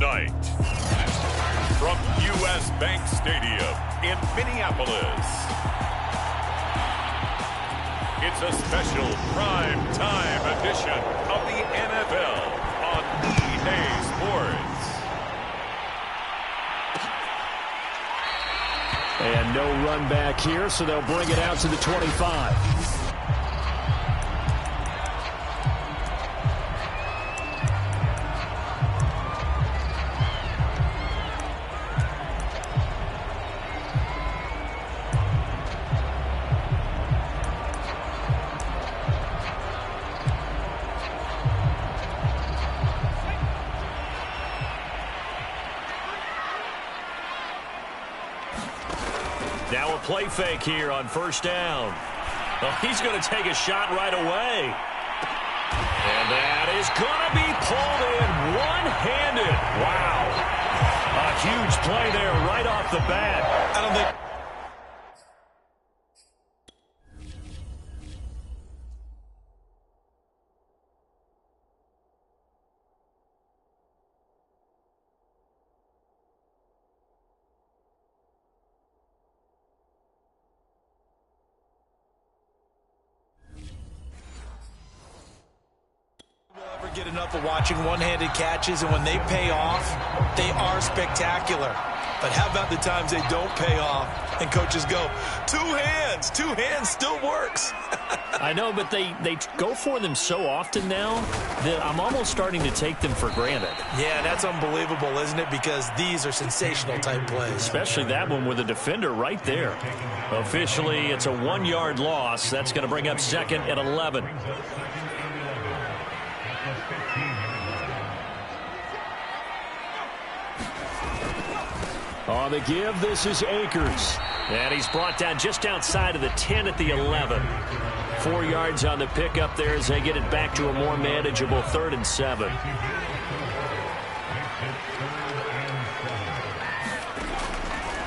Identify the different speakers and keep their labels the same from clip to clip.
Speaker 1: tonight, from U.S. Bank Stadium in Minneapolis, it's a special prime time edition of the NFL on EA Sports.
Speaker 2: And no run back here, so they'll bring it out to the 25.
Speaker 3: Now a play fake here on first down. Well, he's going to take a shot right away. And that is going to be pulled in one-handed. Wow. A huge play there right off the bat. I don't think...
Speaker 4: Get enough of watching one-handed catches, and when they pay off, they are spectacular. But how about the times they don't pay off and coaches go, two hands still works.
Speaker 2: I know, but they go for them so often now that I'm almost starting to take them for granted.
Speaker 4: Yeah, that's unbelievable, isn't it? Because these are sensational type plays.
Speaker 2: Especially that one with a defender right there.
Speaker 3: Officially, it's a 1-yard loss. That's going to bring up second and 11.
Speaker 2: On the give, this is Akers.
Speaker 3: And he's brought down just outside of the 10 at the 11. 4 yards on the pickup there as they get it back to a more manageable 3rd and 7.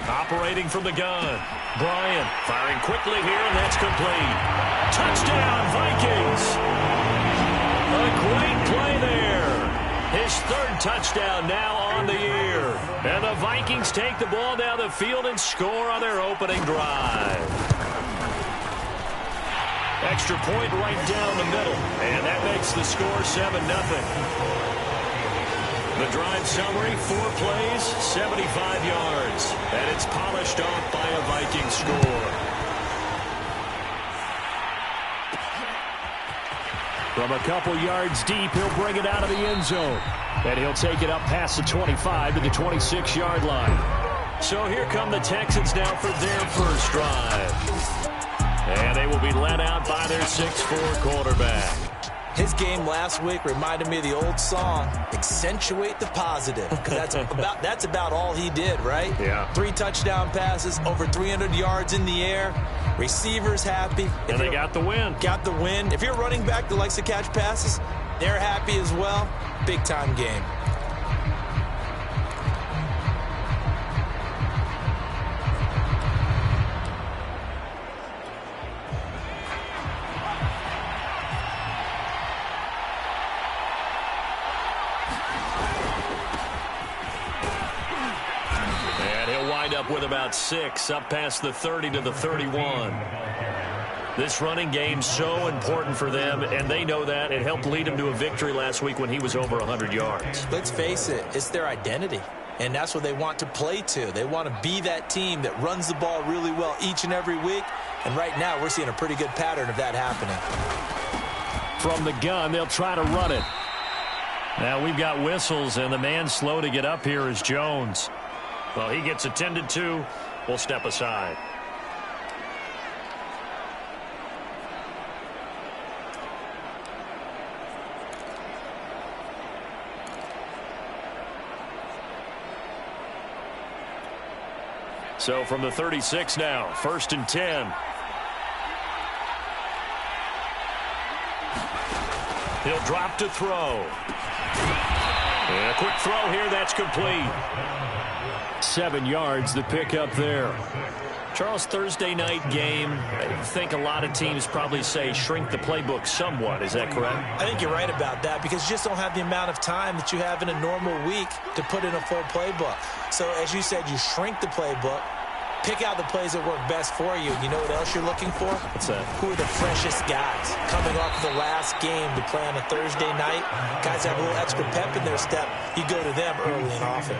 Speaker 3: Operating from the gun. Bryant firing quickly here, and that's complete. Touchdown, Vikings! A great play there. His 3rd touchdown now on the year. And the Vikings take the ball down the field and score on their opening drive. Extra point right down the middle. And that makes the score 7-0. The drive summary, 4 plays, 75 yards. And it's polished off by a Viking score.
Speaker 2: From a couple yards deep, he'll bring it out of the end zone. And he'll take it up past the 25 to the 26-yard line.
Speaker 3: So here come the Texans now for their first drive. And they will be led out by their 6'4" quarterback.
Speaker 4: His game last week reminded me of the old song, Accentuate the Positive. Because that's about all he did, right?
Speaker 3: Yeah.
Speaker 4: 3 touchdown passes, over 300 yards in the air. Receivers happy.
Speaker 3: And they got the win.
Speaker 4: Got the win. If you're a running back that likes to catch passes, they're happy as well. Big-time game.
Speaker 3: With about 6, up past the 30 to the 31. This running game's so important for them, and they know that. It helped lead them to a victory last week when he was over 100 yards.
Speaker 4: Let's face it, it's their identity, and that's what they want to play to. They want to be that team that runs the ball really well each and every week, and right now we're seeing a pretty good pattern of that happening.
Speaker 2: From the gun, they'll try to run it.
Speaker 3: Now we've got whistles, and the man slow to get up here is Jones. Well, he gets attended to. We'll step aside. So from the 36 now, 1st and 10. He'll drop to throw. And a quick throw here, that's complete.
Speaker 2: 7 yards, the pickup there.
Speaker 3: Charles, Thursday night game, I think a lot of teams probably say shrink the playbook somewhat. Is that correct?
Speaker 4: I think you're right about that because you just don't have the amount of time that you have in a normal week to put in a full playbook. So, as you said, you shrink the playbook, pick out the plays that work best for you. You know what else you're looking for?
Speaker 3: What's that?
Speaker 4: Who are the freshest guys coming off the last game to play on a Thursday night? Guys have a little extra pep in their step. You go to them early and often.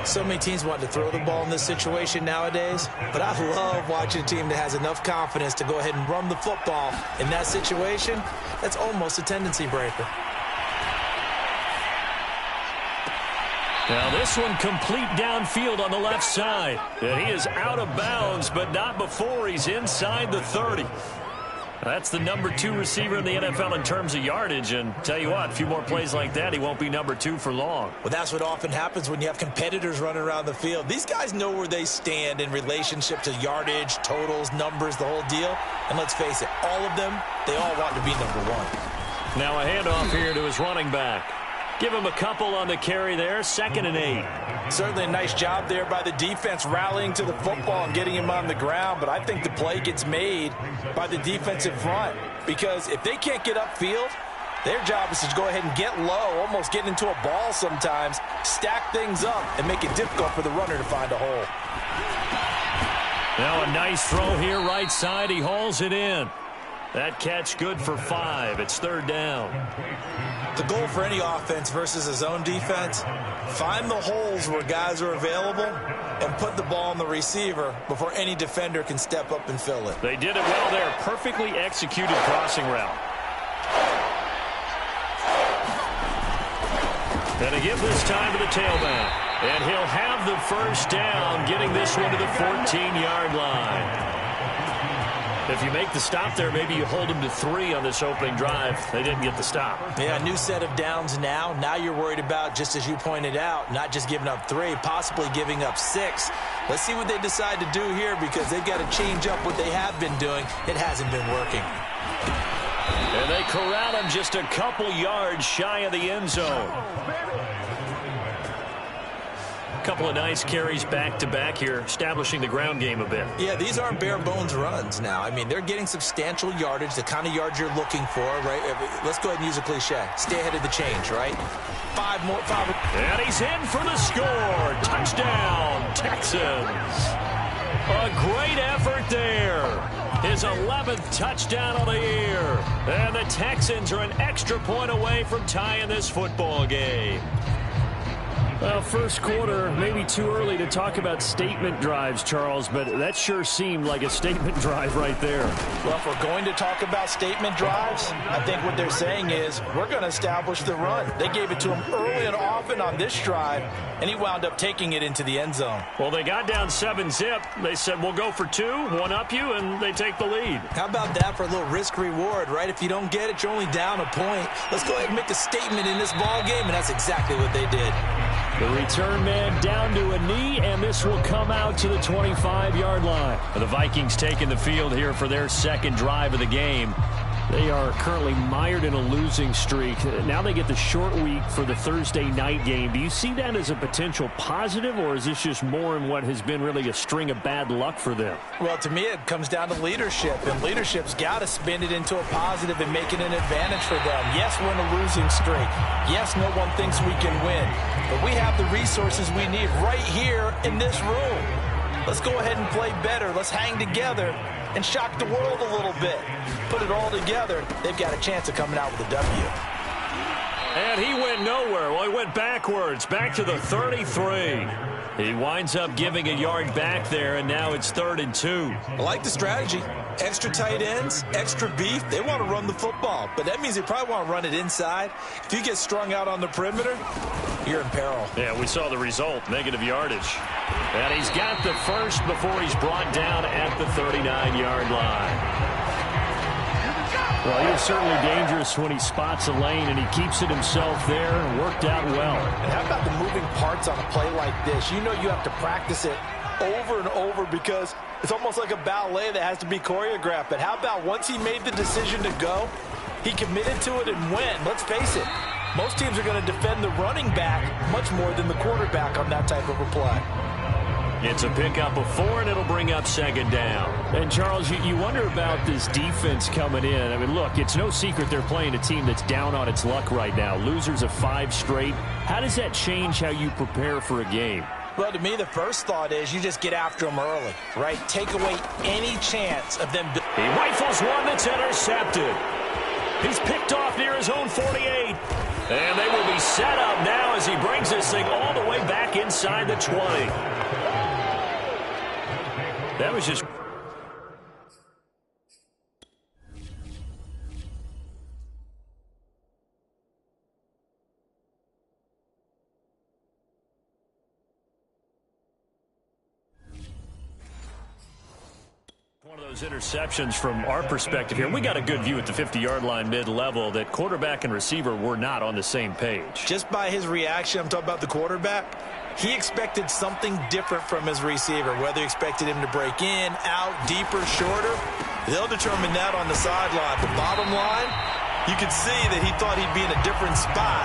Speaker 4: So many teams want to throw the ball in this situation nowadays, but I love watching a team that has enough confidence to go ahead and run the football. In that situation, that's almost a tendency breaker.
Speaker 3: Now this one complete downfield on the left side. And he is out of bounds, but not before he's inside the 30. That's the number 2 receiver in the NFL in terms of yardage. And tell you what, a few more plays like that, he won't be number 2 for long.
Speaker 4: Well, that's what often happens when you have competitors running around the field. These guys know where they stand in relationship to yardage, totals, numbers, the whole deal. And let's face it, all of them, they all want to be number 1.
Speaker 3: Now a handoff here to his running back. Give him a couple on the carry there, 2nd and 8.
Speaker 4: Certainly a nice job there by the defense rallying to the football and getting him on the ground, but I think the play gets made by the defensive front because if they can't get upfield, their job is to go ahead and get low, almost get into a ball sometimes, stack things up, and make it difficult for the runner to find a hole.
Speaker 3: Now a nice throw here right side. He hauls it in. That catch good for 5. It's 3rd down.
Speaker 4: The goal for any offense versus a zone defense, find the holes where guys are available and put the ball on the receiver before any defender can step up and fill it.
Speaker 3: They did it well there. Perfectly executed crossing route. And a give this time to the tailback. And he'll have the first down, getting this one to the 14-yard line. If you make the stop there, maybe you hold them to 3 on this opening drive. They didn't get the stop.
Speaker 4: Yeah, new set of downs now. Now you're worried about, just as you pointed out, not just giving up 3, possibly giving up 6. Let's see what they decide to do here because they've got to change up what they have been doing. It hasn't been working.
Speaker 3: And they corral him just a couple yards shy of the end zone. A couple of nice carries back-to-back here, establishing the ground game a bit.
Speaker 4: Yeah, these aren't bare-bones runs now. I mean, they're getting substantial yardage, the kind of yards you're looking for, right? Let's go ahead and use a cliche. Stay ahead of the change, right? 5 more.
Speaker 3: And he's in for the score. Touchdown, Texans. A great effort there. His 11th touchdown of the year. And the Texans are an extra point away from tying this football game.
Speaker 2: Well, first quarter, maybe too early to talk about statement drives, Charles, but that sure seemed like a statement drive right there.
Speaker 4: Well, if we're going to talk about statement drives, I think what they're saying is we're going to establish the run. They gave it to him early and often on this drive, and he wound up taking it into the end zone.
Speaker 3: Well, they got down 7-zip. They said, we'll go for 2, one up you, and they take the lead.
Speaker 4: How about that for a little risk-reward, right? If you don't get it, you're only down a point. Let's go ahead and make a statement in this ball game, and that's exactly what they did.
Speaker 2: The return man down to a knee, and this will come out to the 25-yard line.
Speaker 3: The Vikings taking the field here for their second drive of the game.
Speaker 2: They are currently mired in a losing streak. Now they get the short week for the Thursday night game. Do you see that as a potential positive, or is this just more in what has been really a string of bad luck for them?
Speaker 4: Well, to me, it comes down to leadership, and leadership's got to spin it into a positive and make it an advantage for them. Yes, we're in a losing streak. Yes, no one thinks we can win, but we have the resources we need right here in this room. Let's go ahead and play better. Let's hang together and shock the world a little bit. Put it all together, they've got a chance of coming out with a W.
Speaker 3: And he went nowhere. Well, he went backwards, back to the 33. He winds up giving a yard back there, and now it's 3rd and 2.
Speaker 4: I like the strategy. Extra tight ends, extra beef. They want to run the football, but that means they probably want to run it inside. If you get strung out on the perimeter, you're in peril.
Speaker 3: Yeah, we saw the result, negative yardage. And he's got the first before he's brought down at the 39-yard line.
Speaker 2: Well, he is certainly dangerous when he spots a lane, and he keeps it himself there. Worked out well.
Speaker 4: And how about the moving parts on a play like this? You know you have to practice it over and over because it's almost like a ballet that has to be choreographed. But how about once he made the decision to go, he committed to it and went. Let's face it, Most teams are going to defend the running back much more than the quarterback on that type of a play.
Speaker 3: It's a pickup of 4, and it'll bring up second down.
Speaker 2: And, Charles, you wonder about this defense coming in. I mean, look, it's no secret they're playing a team that's down on its luck right now. Losers of 5 straight. How does that change how you prepare for a game?
Speaker 4: Well, to me, the first thought is you just get after them early, right? Take away any chance of them.
Speaker 3: He rifles one that's intercepted. He's picked off near his own 48. And they will be set up now as he brings this thing all the way back inside the 20. That was just... one of those interceptions from our perspective here. We got a good view at the 50-yard line mid-level that quarterback and receiver were not on the same page.
Speaker 4: Just by his reaction, I'm talking about the quarterback, he expected something different from his receiver, whether he expected him to break in, out, deeper, shorter. They'll determine that on the sideline. But bottom line, you could see that he thought he'd be in a different spot,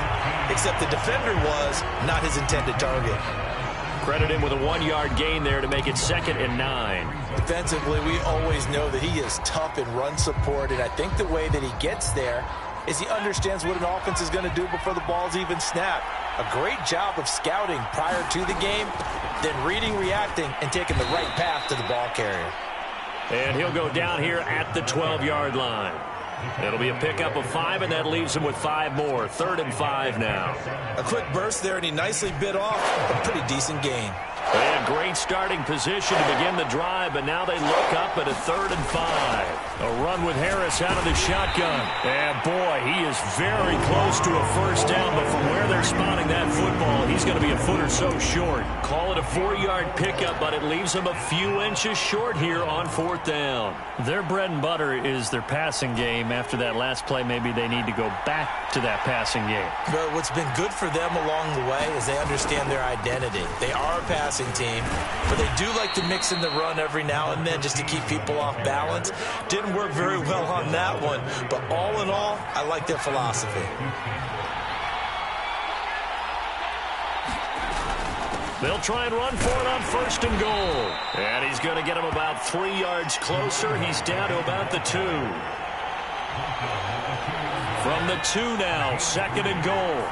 Speaker 4: except the defender was not his intended target.
Speaker 3: Credit him with a 1-yard gain there to make it 2nd and 9.
Speaker 4: Defensively, we always know that he is tough in run support, and I think the way that he gets there is he understands what an offense is going to do before the ball's even snapped. A great job of scouting prior to the game, then reading, reacting, and taking the right path to the ball carrier.
Speaker 3: And he'll go down here at the 12-yard line. It'll be a pickup of 5, and that leaves him with 5 more. 3rd and 5 now.
Speaker 4: A quick burst there, and he nicely bit off a pretty decent gain.
Speaker 3: They had great starting position to begin the drive, but now they look up at a 3rd and 5. A run with Harris out of the shotgun. And, boy, he is very close to a first down, but from where they're spotting that football, he's going to be a foot or so short. Call it a 4-yard pickup, but it leaves him a few inches short here on 4th down.
Speaker 2: Their bread and butter is their passing game. After that last play, maybe they need to go back to that passing game.
Speaker 4: But what's been good for them along the way is they understand their identity. They are a passing team, but they do like to mix in the run every now and then just to keep people off balance. Didn't work very well on that one, but all in all, I like their philosophy.
Speaker 3: They'll try and run for it on 1st and goal. And he's going to get him about 3 yards closer. He's down to about the 2. From the 2 now, 2nd and goal.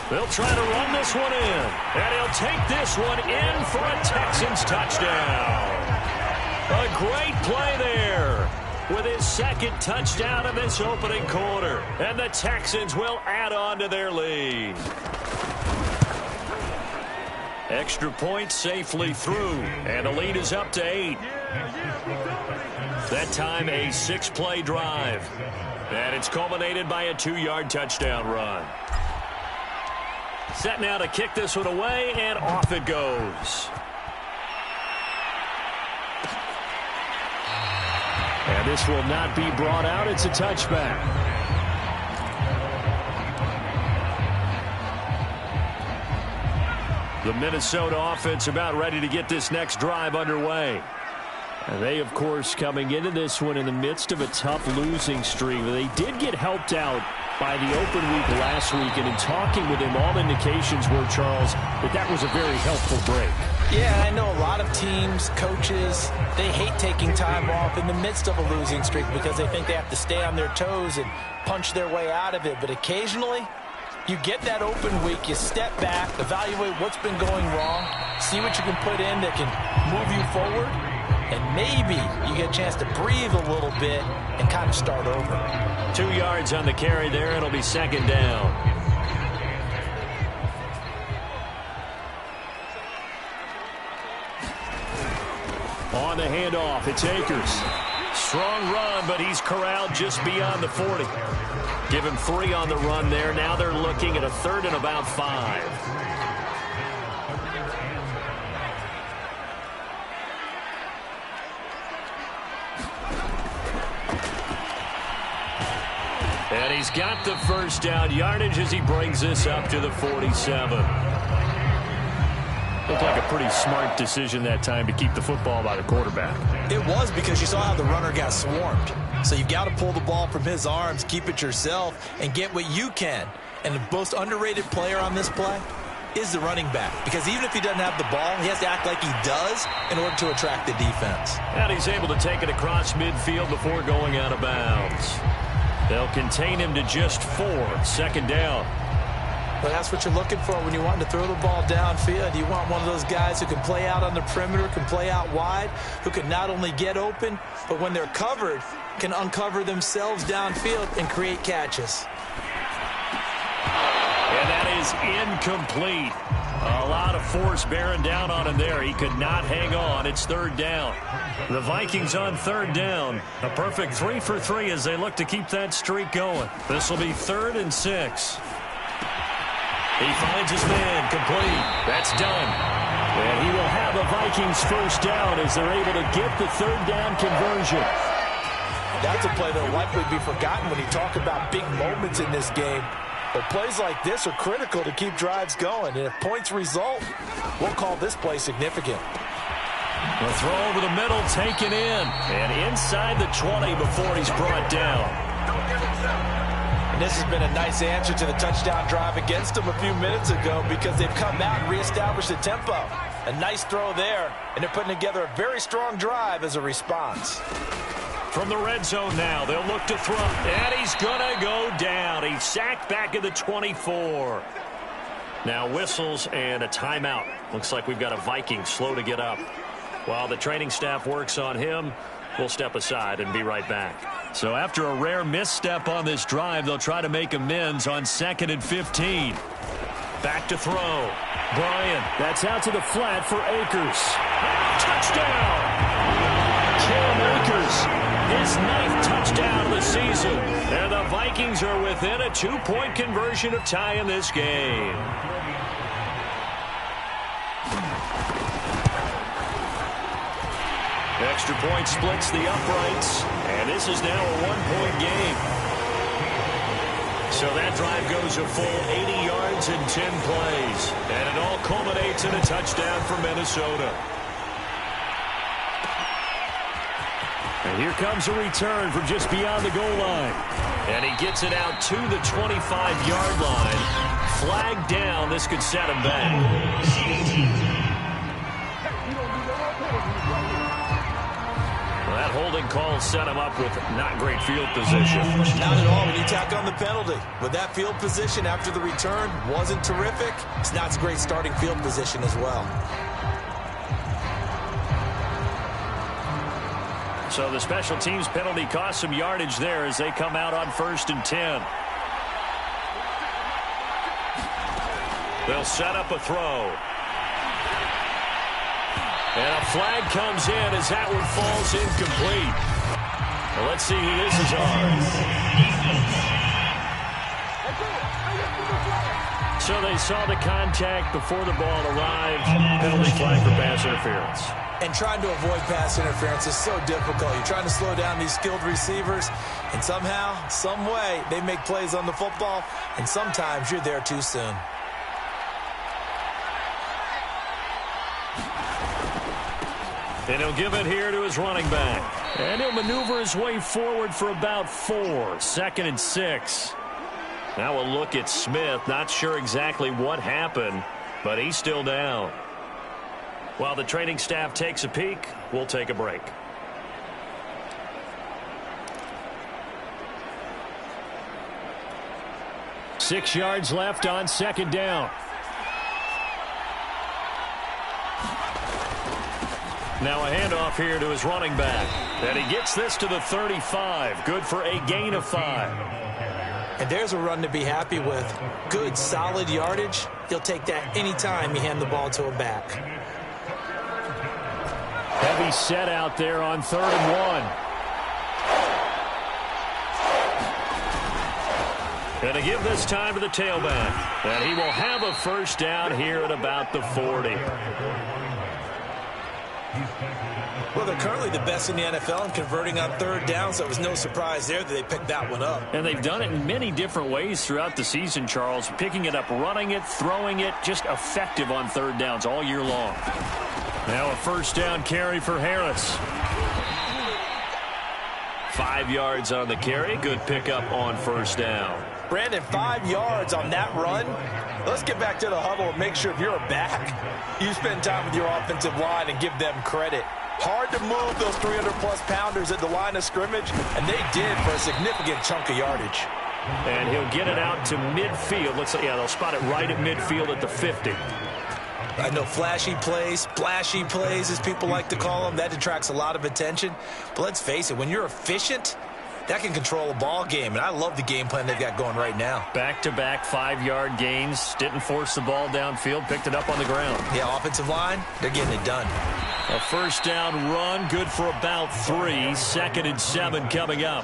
Speaker 3: They'll try to run this one in. And he'll take this one in for a Texans touchdown. A great play there with his 2nd touchdown in this opening quarter. And the Texans will add on to their lead. Extra point safely through. And the lead is up to 8. That time a 6-play drive. And it's culminated by a 2-yard touchdown run. Set now to kick this one away, and off it goes.
Speaker 2: And this will not be brought out. It's a touchback.
Speaker 3: The Minnesota offense about ready to get this next drive underway.
Speaker 2: And they, of course, coming into this one in the midst of a tough losing streak. They did get helped out by the open week last week, and in talking with him, all indications were, Charles, that was a very helpful break.
Speaker 4: Yeah, I know a lot of teams, coaches, they hate taking time off in the midst of a losing streak because they think they have to stay on their toes and punch their way out of it. But occasionally, you get that open week, you step back, evaluate what's been going wrong, see what you can put in that can move you forward, and maybe you get a chance to breathe a little bit and kind of start over.
Speaker 3: 2 yards on the carry there. It'll be 2nd down.
Speaker 2: On the handoff, it's Akers.
Speaker 3: Strong run, but he's corralled just beyond the 40. Give him 3 on the run there. Now they're looking at a 3rd and about 5. And he's got the first down yardage as he brings this up to the 47.
Speaker 2: Looked like a pretty smart decision that time to keep the football by the quarterback.
Speaker 4: It was, because you saw how the runner got swarmed. So you've got to pull the ball from his arms, keep it yourself, and get what you can. And the most underrated player on this play is the running back. Because even if he doesn't have the ball, he has to act like he does in order to attract the defense.
Speaker 3: And he's able to take it across midfield before going out of bounds. They'll contain him to just 4. Second down.
Speaker 4: But that's what you're looking for when you want to throw the ball downfield. You want one of those guys who can play out on the perimeter, can play out wide, who can not only get open, but when they're covered, can uncover themselves downfield and create catches.
Speaker 3: And that is incomplete. A lot of force bearing down on him there. He could not hang on. It's third down. The Vikings on third down. A perfect 3 for 3 as they look to keep that streak going. This will be 3rd and 6. He finds his man, complete. That's done.
Speaker 2: And he will have a Vikings first down as they're able to get the third down conversion.
Speaker 4: That's a play that will likely be forgotten when you talk about big moments in this game. But plays like this are critical to keep drives going. And if points result, we'll call this play significant.
Speaker 3: The throw over the middle, taken in. And inside the 20 before he's brought down.
Speaker 4: And this has been a nice answer to the touchdown drive against them a few minutes ago because they've come out and reestablished the tempo. A nice throw there, and they're putting together a very strong drive as a response.
Speaker 3: From the red zone now, they'll look to throw. And he's going to go down. He's sacked back at the 24. Now whistles and a timeout. Looks like we've got a Viking slow to get up. While the training staff works on him, we'll step aside and be right back. So after a rare misstep on this drive, they'll try to make amends on 2nd and 15. Back to throw. Bryant.
Speaker 2: That's out to the flat for Akers.
Speaker 3: Touchdown! Cam Akers, his 9th touchdown of the season. And the Vikings are within a 2-point conversion of tying this game. Extra point splits the uprights, and this is now a 1-point game. So that drive goes a full 80 yards in 10 plays, and it all culminates in a touchdown for Minnesota.
Speaker 2: And here comes a return from just beyond the goal line.
Speaker 3: And he gets it out to the 25-yard line. Flag down. This could set him back. That holding call set him up with not great field position.
Speaker 4: Not at all when you tack on the penalty. With that field position after the return wasn't terrific, it's not a great starting field position as well.
Speaker 3: So the special teams penalty cost some yardage there as they come out on 1st and 10. They'll set up a throw. And a flag comes in as that one falls incomplete. Well, let's see who this is on. So they saw the contact before the ball arrived. Penalty flag for pass interference.
Speaker 4: And trying to avoid pass interference is so difficult. You're trying to slow down these skilled receivers, and somehow, some way, they make plays on the football, and sometimes you're there too soon.
Speaker 3: And he'll give it here to his running back. And he'll maneuver his way forward for about 4. 2nd and 6. Now we'll look at Smith. Not sure exactly what happened, but he's still down. While the training staff takes a peek, we'll take a break.
Speaker 2: Six yards left on 2nd down.
Speaker 3: Now a handoff here to his running back. And he gets this to the 35. Good for a gain of 5.
Speaker 4: And there's a run to be happy with. Good, solid yardage. He'll take that anytime you hand the ball to him back.
Speaker 2: Heavy set out there on 3rd and 1.
Speaker 3: And to give this time to the tailback. And he will have a first down here at about the 40.
Speaker 4: Well, they're currently the best in the NFL in converting on 3rd down, so it was no surprise there that they picked that one up.
Speaker 2: And they've done it in many different ways throughout the season, Charles. Picking it up, running it, throwing it, just effective on 3rd downs all year long.
Speaker 3: Now a first down carry for Harris. 5 yards on the carry. Good pickup on first down.
Speaker 4: Brandon, 5 yards on that run. Let's get back to the huddle and make sure if you're a back, you spend time with your offensive line and give them credit. Hard to move those 300-plus pounders at the line of scrimmage, and they did for a significant chunk of yardage.
Speaker 2: And he'll get it out to midfield. They'll spot it right at midfield at the 50.
Speaker 4: I know flashy plays, splashy plays, as people like to call them, that attracts a lot of attention. But let's face it, when you're efficient, that can control a ball game, and I love the game plan they've got going right now.
Speaker 2: Back-to-back 5-yard gains. Didn't force the ball downfield. Picked it up on the ground.
Speaker 4: Yeah, offensive line, they're getting it done.
Speaker 3: A first down run, good for about 3. 2nd and 7 coming up.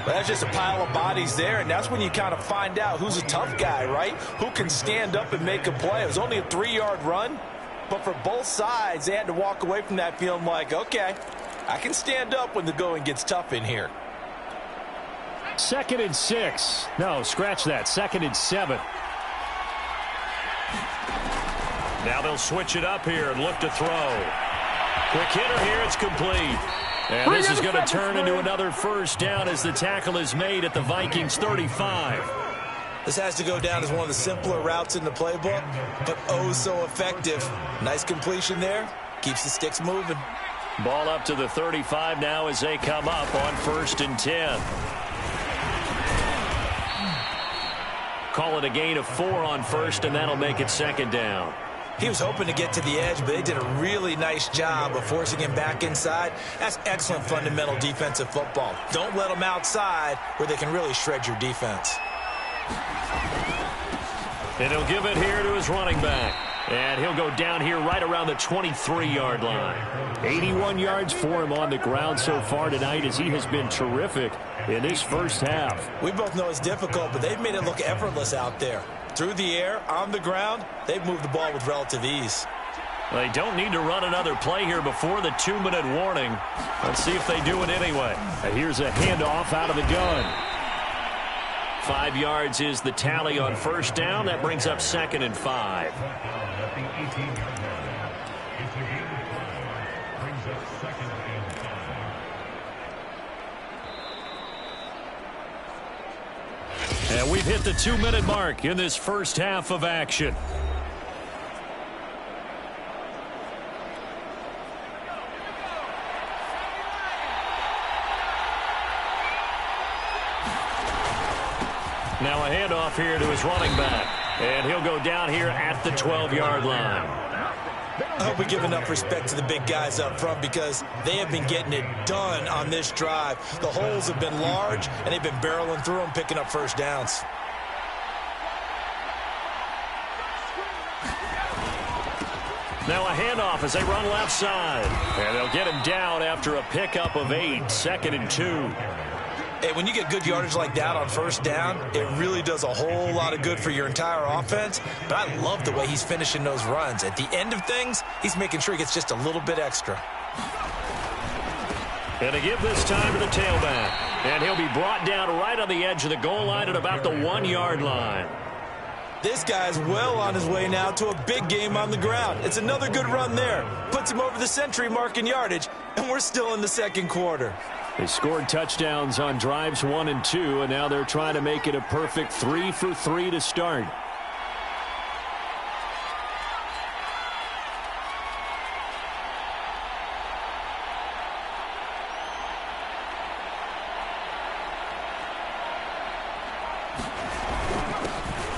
Speaker 4: Well, that's just a pile of bodies there, and that's when you kind of find out who's a tough guy, right? Who can stand up and make a play. It was only a 3-yard run, but for both sides, they had to walk away from that feeling like, okay, I can stand up when the going gets tough in here.
Speaker 2: 2nd and 6. No, scratch that. 2nd and 7.
Speaker 3: Now they'll switch it up here and look to throw. Quick hitter here, it's complete. And this is going to turn into another first down as the tackle is made at the Vikings 35.
Speaker 4: This has to go down as one of the simpler routes in the playbook, but oh so effective. Nice completion there. Keeps the sticks moving.
Speaker 3: Ball up to the 35 now as they come up on 1st and 10. Call it a gain of 4 on 1st, and that'll make it 2nd down.
Speaker 4: He was hoping to get to the edge, but they did a really nice job of forcing him back inside. That's excellent fundamental defensive football. Don't let them outside where they can really shred your defense.
Speaker 3: And he'll give it here to his running back. And he'll go down here right around the 23-yard line.
Speaker 2: 81 yards for him on the ground so far tonight as he has been terrific in this first half.
Speaker 4: We both know it's difficult, but they've made it look effortless out there. Through the air, on the ground, they've moved the ball with relative ease.
Speaker 3: They don't need to run another play here before the 2-minute warning. Let's see if they do it anyway.
Speaker 2: And here's a handoff out of the gun.
Speaker 3: 5 yards is the tally on first down. That brings up 2nd and 5. And we've hit the 2-minute mark in this first half of action. Now a handoff here to his running back. And he'll go down here at the 12-yard line.
Speaker 4: I hope we give enough respect to the big guys up front because they have been getting it done on this drive. The holes have been large, and they've been barreling through them, picking up first downs.
Speaker 3: Now a handoff as they run left side. And they'll get him down after a pickup of 8. 2nd and 2.
Speaker 4: Hey, when you get good yardage like that on first down, it really does a whole lot of good for your entire offense. But I love the way he's finishing those runs. At the end of things, he's making sure he gets just a little bit extra.
Speaker 3: And to give this time to the tailback. And he'll be brought down right on the edge of the goal line at about the 1-yard line.
Speaker 4: This guy's well on his way now to a big game on the ground. It's another good run there. Puts him over the century mark in yardage, and we're still in the second quarter.
Speaker 2: They scored touchdowns on drives 1 and 2, and now they're trying to make it a perfect 3 for 3 to start.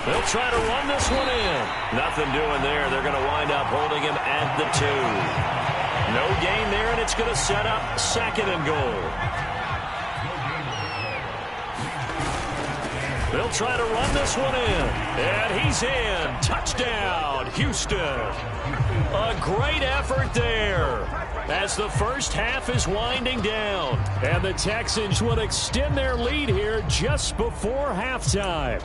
Speaker 3: They'll try to run this one in. Nothing doing there. They're going to wind up holding him at the 2. No gain there, and it's going to set up 2nd and goal. They'll try to run this one in. And he's in. Touchdown, Houston. A great effort there as the first half is winding down.
Speaker 2: And the Texans will extend their lead here just before halftime.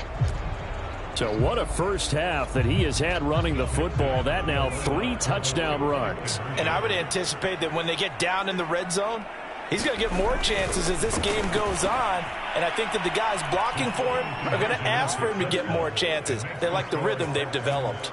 Speaker 2: So what a first half that he has had running the football. That now 3 touchdown runs.
Speaker 4: And I would anticipate that when they get down in the red zone, he's going to get more chances as this game goes on. And I think that the guys blocking for him are going to ask for him to get more chances. They like the rhythm they've developed.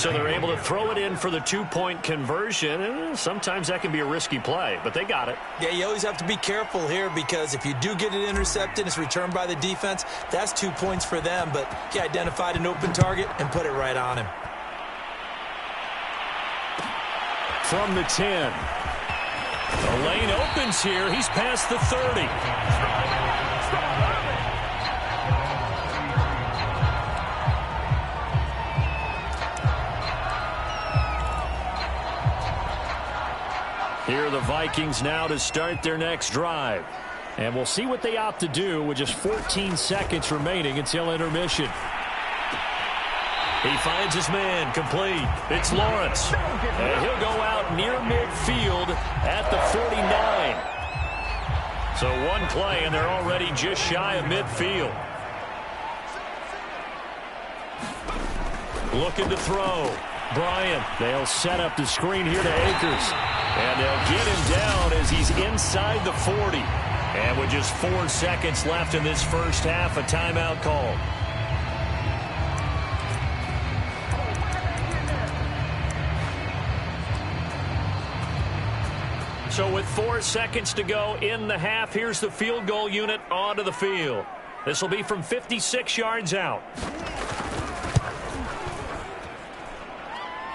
Speaker 2: So they're able to throw it in for the two-point conversion, and sometimes that can be a risky play, but they got it.
Speaker 4: Yeah, you always have to be careful here because if you do get it intercepted, it's returned by the defense, that's 2 points for them, but he identified an open target and put it right on him.
Speaker 2: From the 10. The lane opens here. He's past the 30. Here are the Vikings now to start their next drive. And we'll see what they opt to do with just 14 seconds remaining until intermission. He finds his man, complete. It's Lawrence. And he'll go out near midfield at the 49. So one play, and they're already just shy of midfield. Looking to throw. Bryant, they'll set up the screen here to Akers. And they'll get him down as he's inside the 40. And with just 4 seconds left in this first half, a timeout called. So with 4 seconds to go in the half, here's the field goal unit onto the field. This will be from 56 yards out.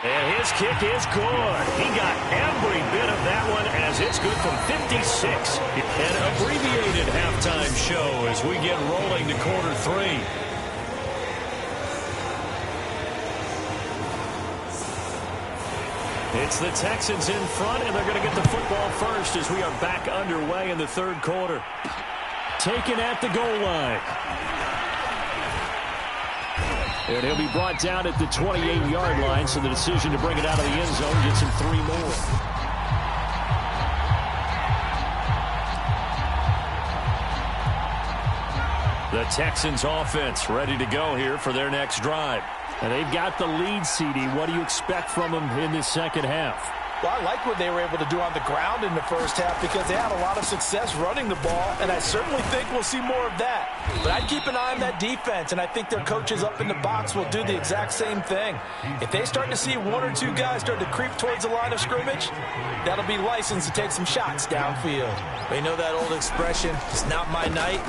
Speaker 2: And his kick is good. He got every bit of that one as it's good from 56. An abbreviated halftime show as we get rolling to quarter 3. It's the Texans in front, and they're going to get the football first as we are back underway in the third quarter. Taken at the goal line. And he'll be brought down at the 28-yard line, so the decision to bring it out of the end zone gets him 3 more. The Texans offense ready to go here for their next drive. And they've got the lead, CD. What do you expect from them in this second half?
Speaker 4: Well, I like what they were able to do on the ground in the first half because they had a lot of success running the ball, and I certainly think we'll see more of that. But I'd keep an eye on that defense, and I think their coaches up in the box will do the exact same thing. If they start to see 1 or 2 guys start to creep towards the line of scrimmage, that'll be licensed to take some shots downfield. They know that old expression, it's not my night.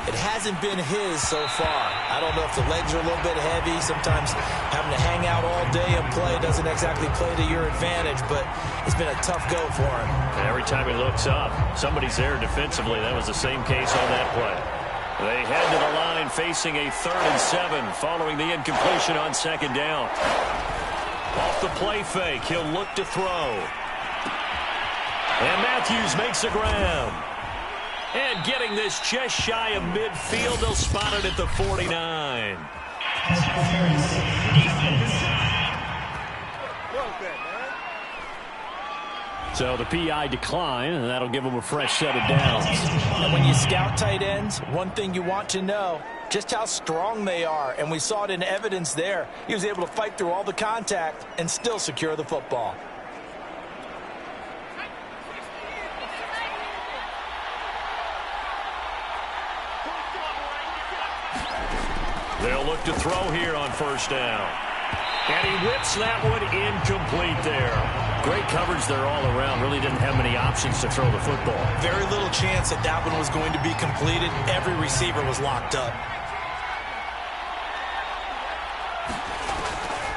Speaker 4: It hasn't been his so far. I don't know if the legs are a little bit heavy. Sometimes having to hang out all day and play doesn't exactly play to your advantage, but it's been a tough go for him.
Speaker 2: And every time he looks up, somebody's there defensively. That was the same case on that play. They head to the line facing a 3rd and 7 following the incompletion on second down. Off the play fake, he'll look to throw. And Matthews makes the ground. And getting this just shy of midfield, they'll spot it at the 49. So the PI decline, and that'll give them a fresh set of downs.
Speaker 4: And when you scout tight ends, one thing you want to know, just how strong they are. And we saw it in evidence there. He was able to fight through all the contact and still secure the football.
Speaker 2: They'll look to throw here on first down. And he whips that one incomplete there. Great coverage there all around. Really didn't have many options to throw the football.
Speaker 4: Very little chance that that one was going to be completed. Every receiver was locked up.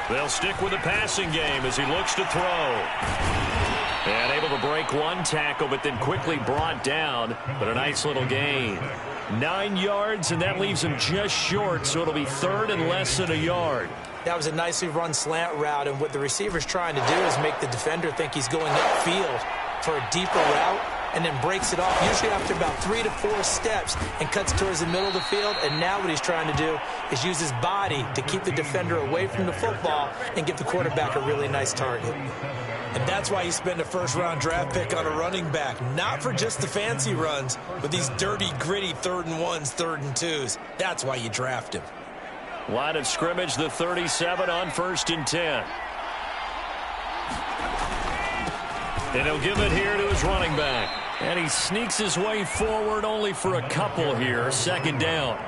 Speaker 2: They'll stick with the passing game as he looks to throw. And able to break one tackle, but then quickly brought down. But a nice little gain. 9 yards, and that leaves him just short, so it'll be 3rd and less than a yard.
Speaker 4: That was a nicely run slant route, and what the receiver's trying to do is make the defender think he's going upfield for a deeper route, and then breaks it off, usually after about 3 to 4 steps, and cuts towards the middle of the field. And now what he's trying to do is use his body to keep the defender away from the football and give the quarterback a really nice target. And that's why you spend a first-round draft pick on a running back. Not for just the fancy runs, but these dirty, gritty 3rd and 1s, 3rd and 2s. That's why you draft him.
Speaker 2: Line of scrimmage, the 37 on 1st and 10. And he'll give it here to his running back. And he sneaks his way forward only for a couple here. 2nd down.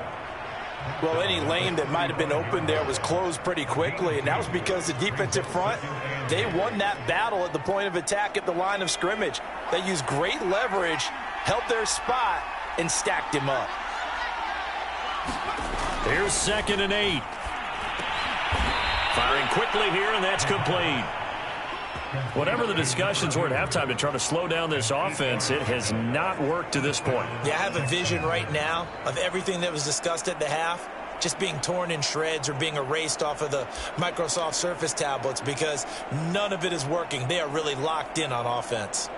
Speaker 4: Well, any lane that might have been open there was closed pretty quickly, and that was because the defensive front, they won that battle at the point of attack at the line of scrimmage. They used great leverage, held their spot, and stacked him up.
Speaker 3: Here's 2nd and 8. Firing quickly here, and that's complete. Whatever the discussions were at halftime to try to slow down this offense, it has not worked to this point.
Speaker 4: Yeah, I have a vision right now of everything that was discussed at the half just being torn in shreds or being erased off of the Microsoft Surface tablets because none of it is working. They are really locked in on offense.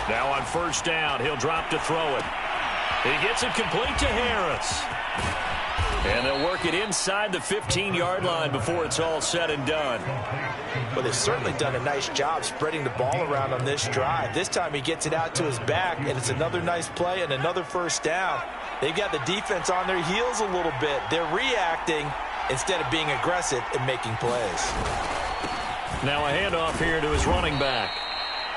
Speaker 3: Now on 1st down, he'll drop to throw it. He gets it complete to Harris. And they'll work it inside the 15-yard line before it's all said and done.
Speaker 4: Well, they've certainly done a nice job spreading the ball around on this drive. This time he gets it out to his back, and it's another nice play and another 1st down. They've got the defense on their heels a little bit. They're reacting instead of being aggressive and making plays.
Speaker 3: Now a handoff here to his running back.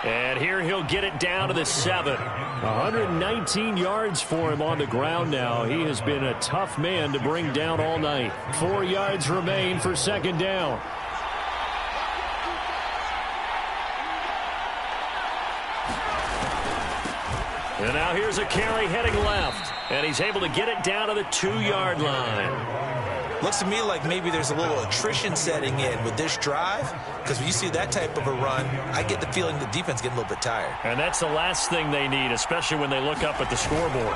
Speaker 3: And here he'll get it down to the 7.
Speaker 2: 119 yards for him on the ground now. He has been a tough man to bring down all night. 4 yards remain for 2nd down.
Speaker 3: And now here's a carry heading left. And he's able to get it down to the 2-yard line.
Speaker 4: Looks to me like maybe there's a little attrition setting in with this drive, because when you see that type of a run, I get the feeling the defense getting a little bit tired.
Speaker 3: And that's the last thing they need, especially when they look up at the scoreboard.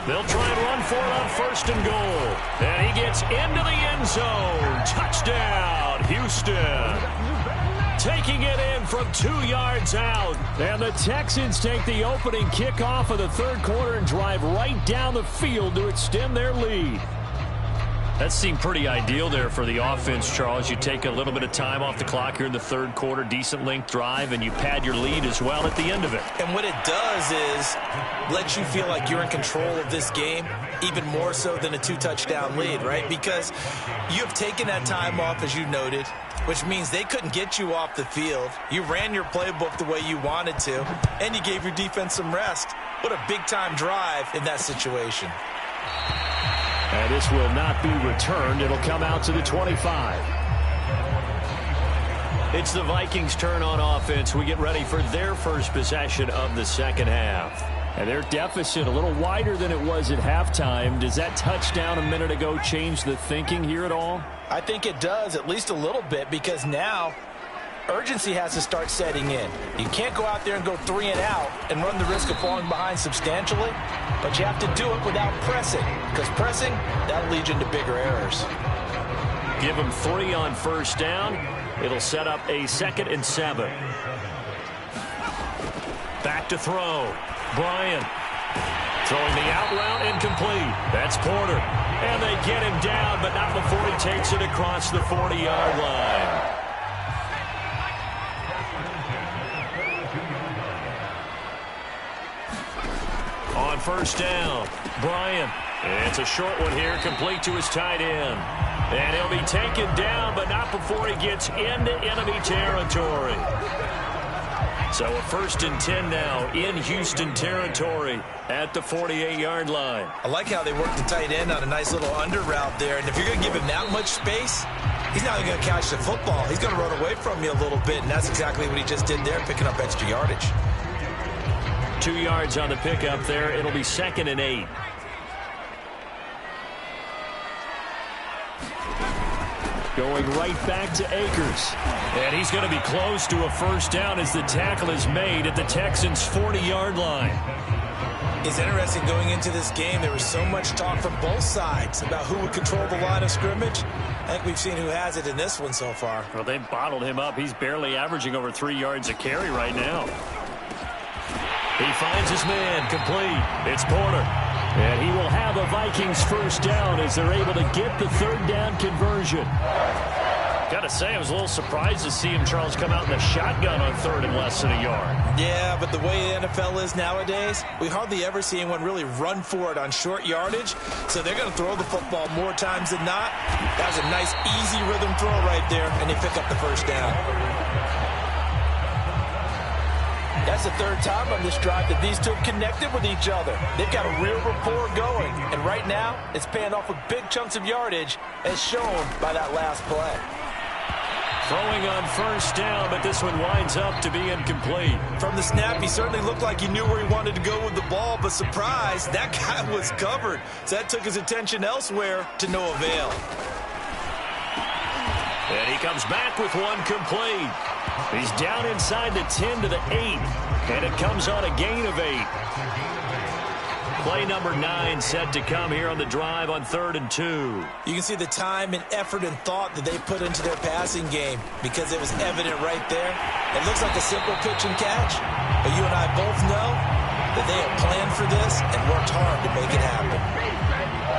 Speaker 3: They'll try and run for it on 1st and goal. And he gets into the end zone. Touchdown, Houston. Taking it in from 2 yards out.
Speaker 2: And the Texans take the opening kickoff of the 3rd quarter and drive right down the field to extend their lead.
Speaker 3: That seemed pretty ideal there for the offense, Charles. You take a little bit of time off the clock here in the 3rd quarter, decent length drive, and you pad your lead as well at the end of it.
Speaker 4: And what it does is let you feel like you're in control of this game, even more so than a 2-touchdown lead, right? Because you have taken that time off, as you noted, which means they couldn't get you off the field. You ran your playbook the way you wanted to, and you gave your defense some rest. What a big-time drive in that situation.
Speaker 2: And this will not be returned. It'll come out to the 25.
Speaker 3: It's the Vikings' turn on offense. We get ready for their first possession of the 2nd half.
Speaker 2: And their deficit a little wider than it was at halftime. Does that touchdown a minute ago change the thinking here at all?
Speaker 4: I think it does, at least a little bit, because now urgency has to start setting in. You can't go out there and go 3 and out and run the risk of falling behind substantially, but you have to do it without pressing, because pressing, that'll lead you into bigger errors.
Speaker 3: Give them 3 on 1st down. It'll set up a 2nd and 7. Back to throw. Bryant throwing the out route incomplete. That's Porter. And they get him down, but not before he takes it across the 40-yard line. On 1st down, Bryant. It's a short one here, complete to his tight end. And he'll be taken down, but not before he gets into enemy territory. So a 1st and 10 now in Houston territory at the 48-yard line.
Speaker 4: I like how they work the tight end on a nice little under route there. And if you're going to give him that much space, he's not going to catch the football. He's going to run away from you a little bit, and that's exactly what he just did there, picking up extra yardage.
Speaker 3: 2 yards on the pickup there. It'll be 2nd and 8.
Speaker 2: Going right back to Akers.
Speaker 3: And he's going to be close to a 1st down as the tackle is made at the Texans' 40-yard line.
Speaker 4: It's interesting going into this game. There was so much talk from both sides about who would control the line of scrimmage. I think we've seen who has it in this one so far.
Speaker 3: Well, they bottled him up. He's barely averaging over 3 yards a carry right now. He finds his man complete. It's Porter.
Speaker 2: And he will have a Vikings 1st down as they're able to get the 3rd down conversion.
Speaker 3: Got to say, I was a little surprised to see him, Charles, come out in the shotgun on third and less than a yard.
Speaker 4: Yeah, but the way the NFL is nowadays, we hardly ever see anyone really run for it on short yardage. So they're going to throw the football more times than not. That was a nice, easy rhythm throw right there, and they pick up the first down. That's the third time on this drive that these two have connected with each other. They've got a real rapport going, and right now it's paying off with big chunks of yardage, as shown by that last play.
Speaker 3: Throwing on first down, but this one winds up to be incomplete.
Speaker 4: From the snap, he certainly looked like he knew where he wanted to go with the ball, but surprise, that guy was covered. So that took his attention elsewhere to no avail.
Speaker 3: And he comes back with one complete. He's down inside the 10 to the 8, and it comes on a gain of 8. Play number 9 set to come here on the drive on 3rd and 2.
Speaker 4: You can see the time and effort and thought that they put into their passing game because it was evident right there. It looks like a simple pitch and catch, but you and I both know that they have planned for this and worked hard to make it happen.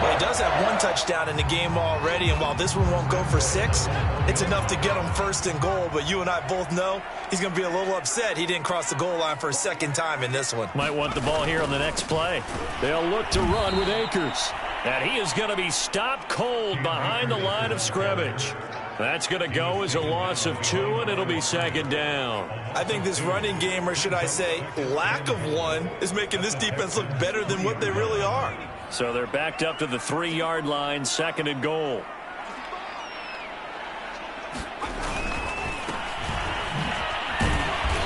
Speaker 4: Well, he does have one touchdown in the game already, and while this one won't go for 6, it's enough to get him first and goal. But you and I both know he's going to be a little upset he didn't cross the goal line for a second time in this one.
Speaker 3: Might want the ball here on the next play.
Speaker 2: They'll look to run with Akers.
Speaker 3: And he is going to be stopped cold behind the line of scrimmage. That's going to go as a loss of 2, and it'll be 2nd down.
Speaker 4: I think this running game, or should I say lack of one, is making this defense look better than what they really are.
Speaker 3: So they're backed up to the 3-yard line, 2nd and goal.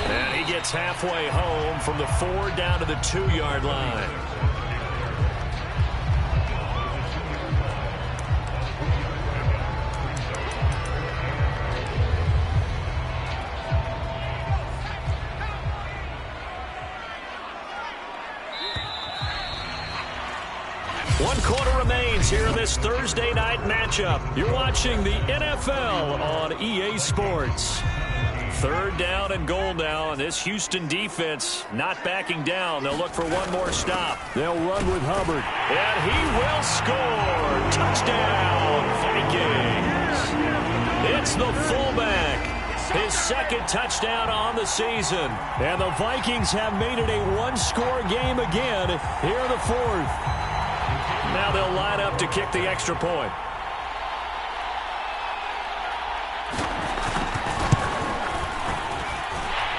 Speaker 3: And he gets halfway home from the 4 down to the 2-yard line. One quarter remains here in this Thursday night matchup. You're watching the NFL on EA Sports. 3rd down and goal now, and this Houston defense not backing down. They'll look for one more stop.
Speaker 2: They'll run with Hubbard.
Speaker 3: And he will score. Touchdown, Vikings. It's the fullback. His 2nd touchdown on the season.
Speaker 2: And the Vikings have made it a one-score game again here in the 4th.
Speaker 3: Now they'll line up to kick the extra point.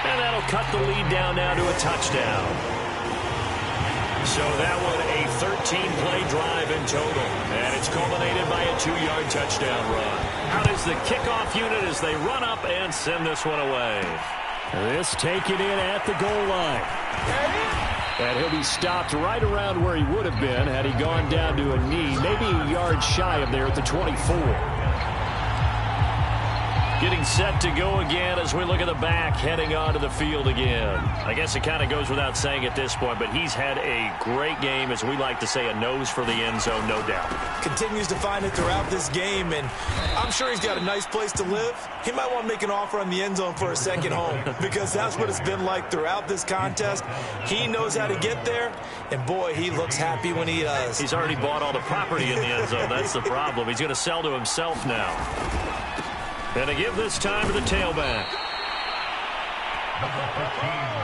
Speaker 3: And that'll cut the lead down now to a touchdown. So that one a 13-play drive in total. And it's culminated by a 2-yard touchdown run. Out is the kickoff unit as they run up and send this one away.
Speaker 2: This taken in at the goal line. And he'll be stopped right around where he would have been had he gone down to a knee, maybe a yard shy of there at the 24. Getting set to go again as we look at the back heading onto the field again. I guess it kind of goes without saying at this point, but he's had a great game, as we like to say, a nose for the end zone, no doubt.
Speaker 4: Continues to find it throughout this game, and I'm sure he's got a nice place to live. He might want to make an offer on the end zone for a second home because that's what it's been like throughout this contest. He knows how to get there, and boy, he looks happy when he does.
Speaker 3: He's already bought all the property in the end zone. That's the problem. He's going to sell to himself now. And to give this time to the tailback.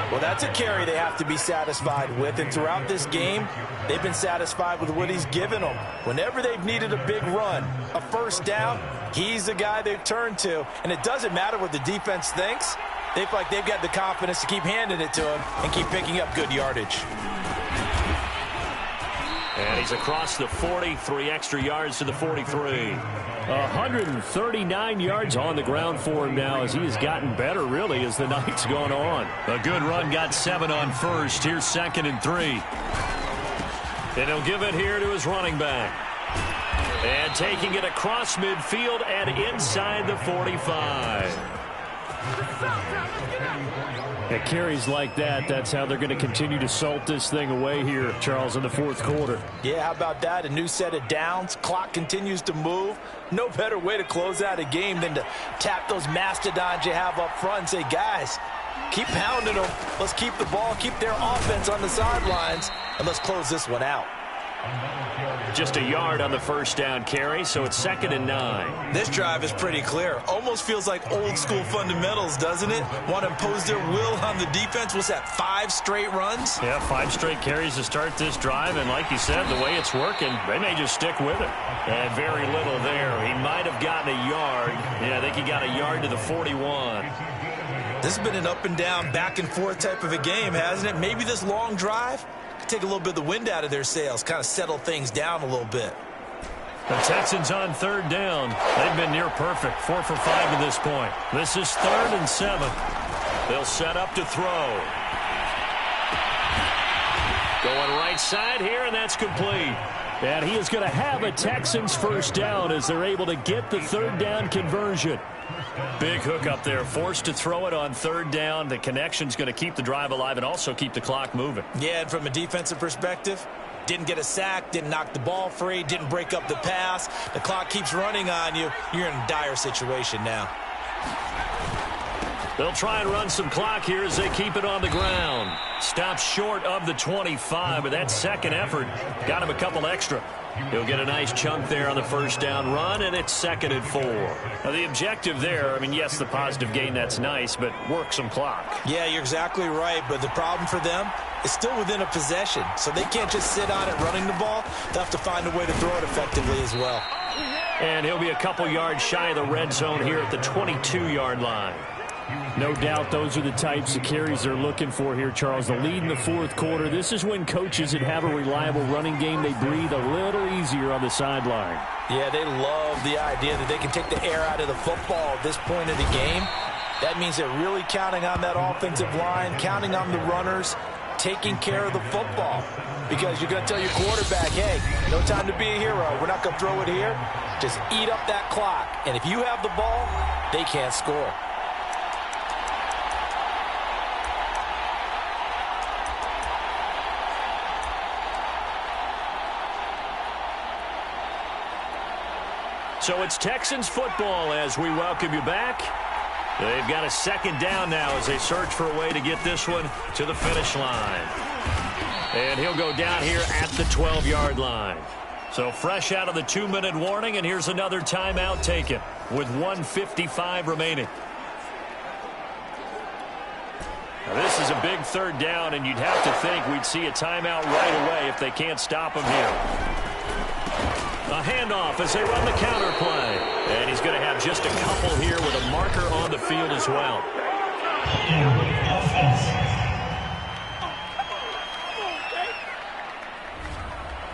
Speaker 4: Well, that's a carry they have to be satisfied with, and throughout this game, they've been satisfied with what he's given them. Whenever they've needed a big run, a first down, he's the guy they've turned to, and it doesn't matter what the defense thinks. They feel like they've got the confidence to keep handing it to him and keep picking up good yardage.
Speaker 3: And he's across the 40, 3 extra yards to the 43.
Speaker 2: 139 yards on the ground for him now as he has gotten better, really, as the night's gone on.
Speaker 3: A good run, got 7 on first. Here's 2nd and 3. And he'll give it here to his running back. And taking it across midfield and inside the 45.
Speaker 2: At carries like that, that's how they're going to continue to salt this thing away here, Charles, in the 4th quarter.
Speaker 4: Yeah, how about that? A new set of downs. Clock continues to move. No better way to close out a game than to tap those mastodons you have up front and say, guys, keep pounding them. Let's keep the ball, keep their offense on the sidelines, and let's close this one out.
Speaker 2: Just a yard on the first down carry, so it's 2nd and 9.
Speaker 4: This drive is pretty clear. Almost feels like old school fundamentals, doesn't it? Want to impose their will on the defense. What's that, 5 straight runs?
Speaker 2: Yeah, 5 straight carries to start this drive, and like you said, the way it's working, they may just stick with it. And very little there. He might have gotten a yard. Yeah, I think he got a yard to the 41.
Speaker 4: This has been an up and down, back and forth type of a game, hasn't it? Maybe this long drive could take a little bit of the wind out of their sails, kind of settle things down a little bit.
Speaker 2: The Texans on 3rd down. They've been near perfect, 4 for 5 to this point. This is 3rd and 7. They'll set up to throw. Going right side here, and that's complete. And he is going to have a Texans first down as they're able to get the 3rd down conversion. Big hook up there, forced to throw it on 3rd down. The connection's going to keep the drive alive and also keep the clock moving.
Speaker 4: Yeah, and from a defensive perspective, didn't get a sack, didn't knock the ball free, didn't break up the pass. The clock keeps running on you. You're in a dire situation now.
Speaker 2: They'll try and run some clock here as they keep it on the ground. Stops short of the 25, but that second effort got him a couple extra. He'll get a nice chunk there on the first down run, and it's 2nd and 4. Now, the objective there, I mean, yes, the positive gain, that's nice, but work some clock.
Speaker 4: Yeah, you're exactly right, but the problem for them is still within a possession, so they can't just sit on it running the ball. They'll have to find a way to throw it effectively as well.
Speaker 2: And he'll be a couple yards shy of the red zone here at the 22-yard line. No doubt those are the types of carries they're looking for here, Charles. The lead in the 4th quarter. This is when coaches that have a reliable running game, they breathe a little easier on the sideline.
Speaker 4: Yeah, they love the idea that they can take the air out of the football at this point of the game. That means they're really counting on that offensive line, counting on the runners, taking care of the football. Because you're going to tell your quarterback, hey, no time to be a hero. We're not going to throw it here. Just eat up that clock. And if you have the ball, they can't score.
Speaker 2: So it's Texans football as we welcome you back. They've got a 2nd down now as they search for a way to get this one to the finish line. And he'll go down here at the 12-yard line. So fresh out of the 2-minute warning, and here's another timeout taken with 1:55 remaining. Now this is a big 3rd down, and you'd have to think we'd see a timeout right away if they can't stop him here. A handoff as they run the counter play. And he's going to have just a couple here with a marker on the field as well.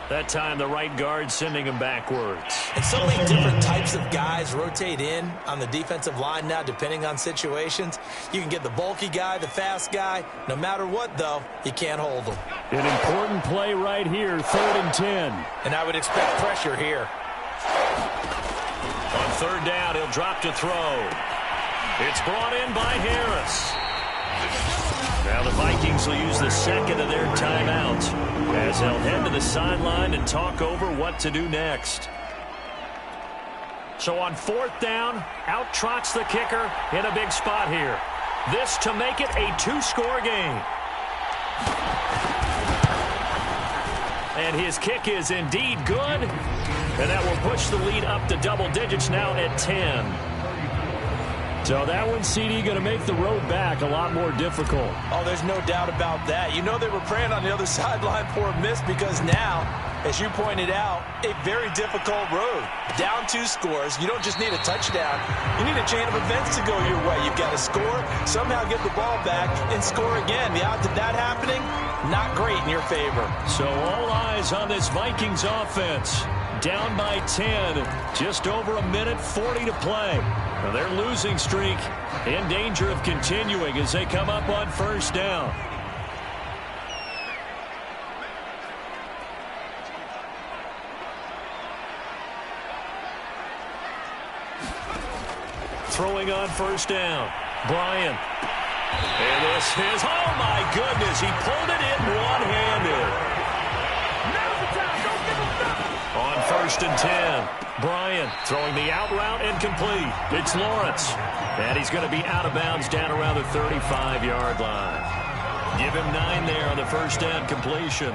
Speaker 2: That time the right guard sending him backwards.
Speaker 4: And so many different types of guys rotate in on the defensive line now depending on situations. You can get the bulky guy, the fast guy. No matter what, though, you can't hold them.
Speaker 2: An important play right here, 3rd and 10.
Speaker 4: And I would expect pressure here.
Speaker 2: On 3rd down, he'll drop to throw. It's brought in by Harris. Now the Vikings will use the 2nd of their timeout as they'll head to the sideline and talk over what to do next. So on 4th down, out trots the kicker in a big spot here. This to make it a 2-score game. And his kick is indeed good. And that will push the lead up to double digits now at 10. So that one, CD, going to make the road back a lot more difficult.
Speaker 4: Oh, there's no doubt about that. You know they were praying on the other sideline for a miss because now, as you pointed out, a very difficult road. Down 2 scores. You don't just need a touchdown. You need a chain of events to go your way. You've got to score, somehow get the ball back, and score again. The odds of that happening, not great in your favor.
Speaker 2: So all eyes on this Vikings offense. Down by 10. Just over a minute 40 to play. Now their losing streak in danger of continuing as they come up on 1st down. Throwing on 1st down. Bryant. And this is, oh my goodness, he pulled it in one-handed. On 1st and 10, Bryant throwing the out route and complete. It's Lawrence. And he's going to be out of bounds down around the 35-yard line. Give him 9 there on the 1st down completion.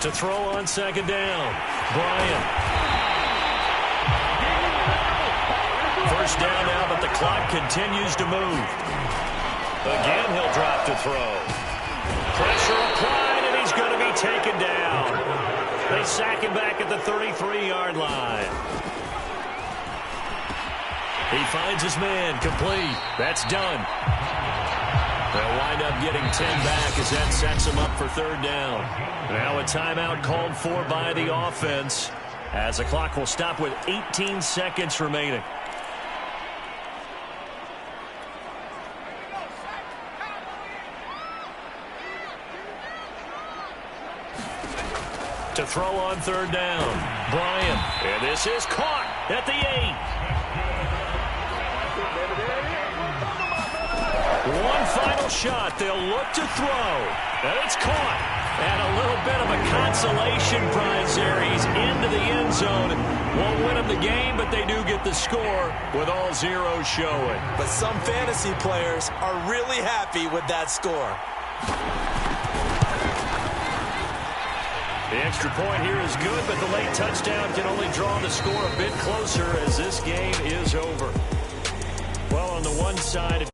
Speaker 3: To throw on second down. Bryant. First down now, but the clock continues to move. Again, he'll drop to throw. Pressure applied, and he's going to be taken down. They sack him back at the 33-yard line. He finds his man, complete. That's done. They'll wind up getting 10 back as that sets him up for third down. Now a timeout called for by the offense as the clock will stop with 18 seconds remaining. To throw on third down, Bryant. And this is caught at the 8. One final shot. They'll look to throw. And it's caught. And a little bit of a consolation prize there. He's into the end zone. Won't win them the game, but they do get the score with all zeros showing.
Speaker 4: But some fantasy players are really happy with that score.
Speaker 3: The extra point here is good, but the late touchdown can only draw the score a bit closer as this game is over. Well, on the one side...